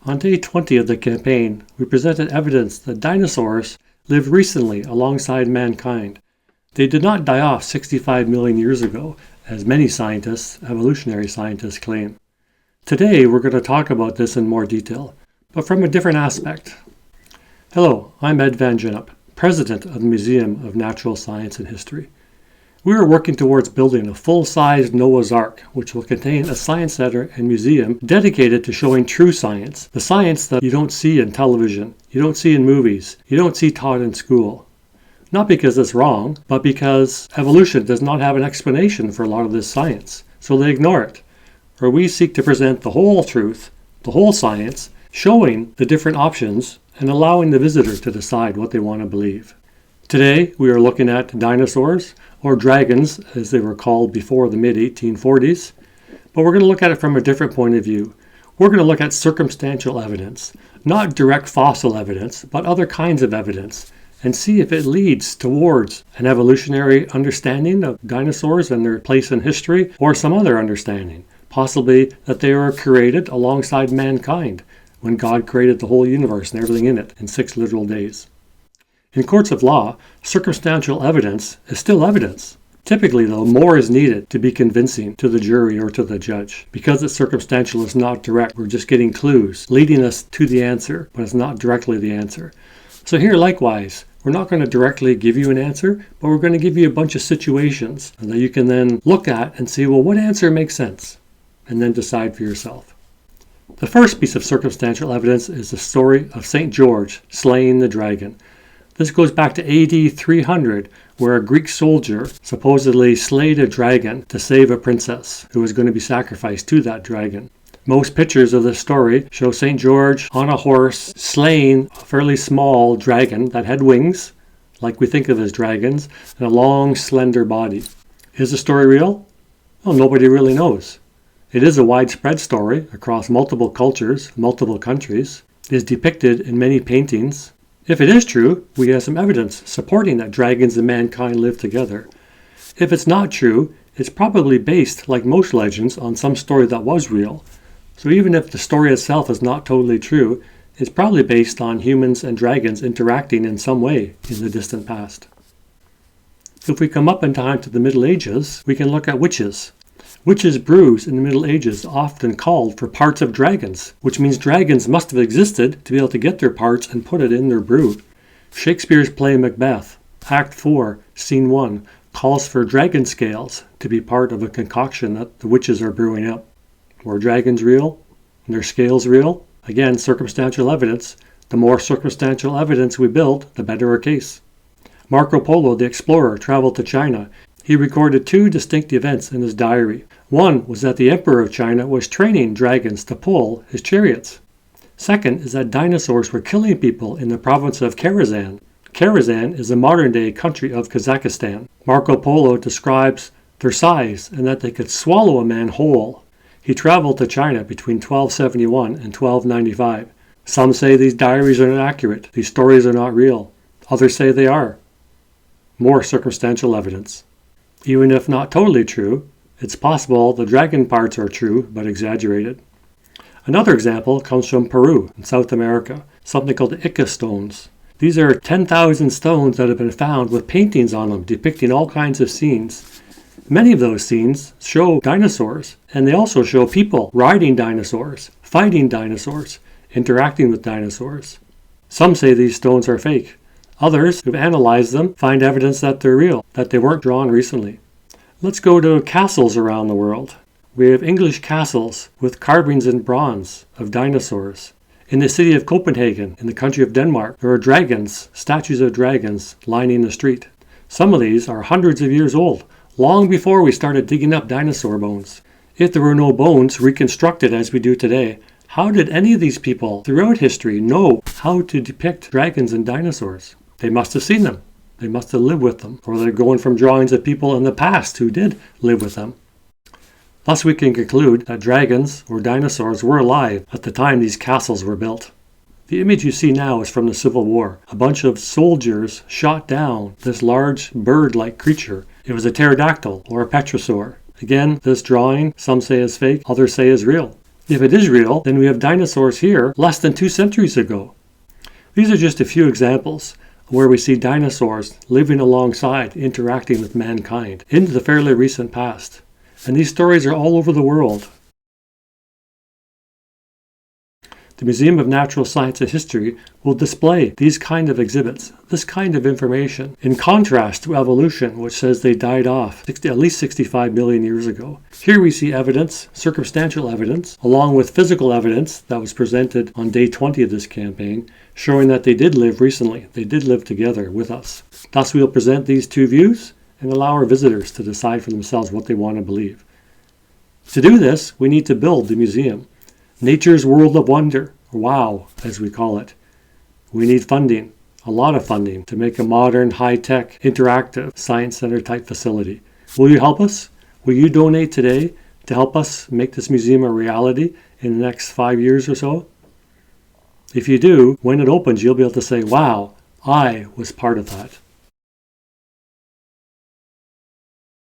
On day 20 of the campaign, we presented evidence that dinosaurs lived recently alongside mankind. They did not die off 65 million years ago, as many scientists, evolutionary scientists, claim. Today, we're going to talk about this in more detail, but from a different aspect. Hello, I'm Ed Van Gennep, president of the Museum of Natural Science and History. We are working towards building a full-size Noah's Ark, which will contain a science center and museum dedicated to showing true science, the science that you don't see in television, you don't see in movies, you don't see taught in school. Not because it's wrong, but because evolution does not have an explanation for a lot of this science, so they ignore it. Where we seek to present the whole truth, the whole science, showing the different options and allowing the visitor to decide what they want to believe. Today, we are looking at dinosaurs, or dragons, as they were called before the mid-1840s, but we're going to look at it from a different point of view. We're going to look at circumstantial evidence, not direct fossil evidence, but other kinds of evidence, and see if it leads towards an evolutionary understanding of dinosaurs and their place in history, or some other understanding, possibly that they were created alongside mankind when God created the whole universe and everything in it in 6 literal days. In courts of law, circumstantial evidence is still evidence. Typically, though, more is needed to be convincing to the jury or to the judge. Because it's circumstantial, it's not direct. We're just getting clues, leading us to the answer, but it's not directly the answer. So here, likewise, we're not going to directly give you an answer, but we're going to give you a bunch of situations that you can then look at and see, well, what answer makes sense? And then decide for yourself. The first piece of circumstantial evidence is the story of St. George slaying the dragon. This goes back to AD 300, where a Greek soldier supposedly slayed a dragon to save a princess who was going to be sacrificed to that dragon. Most pictures of this story show St. George on a horse slaying a fairly small dragon that had wings, like we think of as dragons, and a long, slender body. Is the story real? Well, nobody really knows. It is a widespread story across multiple cultures, multiple countries. It is depicted in many paintings. If it is true, we have some evidence supporting that dragons and mankind live together. If it's not true, it's probably based, like most legends, on some story that was real. So even if the story itself is not totally true, it's probably based on humans and dragons interacting in some way in the distant past. If we come up in time to the Middle Ages, we can look at witches. Witches' brews in the Middle Ages often called for parts of dragons, which means dragons must have existed to be able to get their parts and put it in their brew. Shakespeare's play Macbeth, Act 4, Scene 1, calls for dragon scales to be part of a concoction that the witches are brewing up. Were dragons real? And their scales real? Again, circumstantial evidence. The more circumstantial evidence we build, the better our case. Marco Polo, the explorer, traveled to China. He recorded 2 distinct events in his diary. One was that the Emperor of China was training dragons to pull his chariots. Second is that dinosaurs were killing people in the province of Karazhan. Karazhan is the modern-day country of Kazakhstan. Marco Polo describes their size and that they could swallow a man whole. He traveled to China between 1271 and 1295. Some say these diaries are inaccurate, these stories are not real. Others say they are. More circumstantial evidence. Even if not totally true, it's possible the dragon parts are true but exaggerated. Another example comes from Peru in South America, something called the Ica stones. These are 10,000 stones that have been found with paintings on them depicting all kinds of scenes. Many of those scenes show dinosaurs, and they also show people riding dinosaurs, fighting dinosaurs, interacting with dinosaurs. Some say these stones are fake. Others who've analyzed them find evidence that they're real, that they weren't drawn recently. Let's go to castles around the world. We have English castles with carvings in bronze of dinosaurs. In the city of Copenhagen, in the country of Denmark, there are dragons, statues of dragons, lining the street. Some of these are hundreds of years old, long before we started digging up dinosaur bones. If there were no bones reconstructed as we do today, how did any of these people throughout history know how to depict dragons and dinosaurs? They must have seen them. They must have lived with them, or they're going from drawings of people in the past who did live with them. Thus we can conclude that dragons or dinosaurs were alive at the time these castles were built. The image you see now is from the Civil War. A bunch of soldiers shot down this large bird-like creature. It was a pterodactyl or a petrosaur. Again, this drawing, some say is fake, others say is real. If it is real, then we have dinosaurs here less than 2 centuries ago. These are just a few examples where we see dinosaurs living alongside, interacting with mankind into the fairly recent past. And these stories are all over the world. The Museum of Natural Science and History will display these kind of exhibits, this kind of information, in contrast to evolution, which says they died off at least 65 million years ago. Here we see evidence, circumstantial evidence, along with physical evidence that was presented on day 20 of this campaign, showing that they did live recently. They did live together with us. Thus, we'll present these two views and allow our visitors to decide for themselves what they want to believe. To do this, we need to build the museum. Nature's World of Wonder, WOW, as we call it. We need funding, a lot of funding, to make a modern, high-tech, interactive, science center type facility. Will you help us? Will you donate today to help us make this museum a reality in the next 5 years or so? If you do, when it opens, you'll be able to say, wow, I was part of that.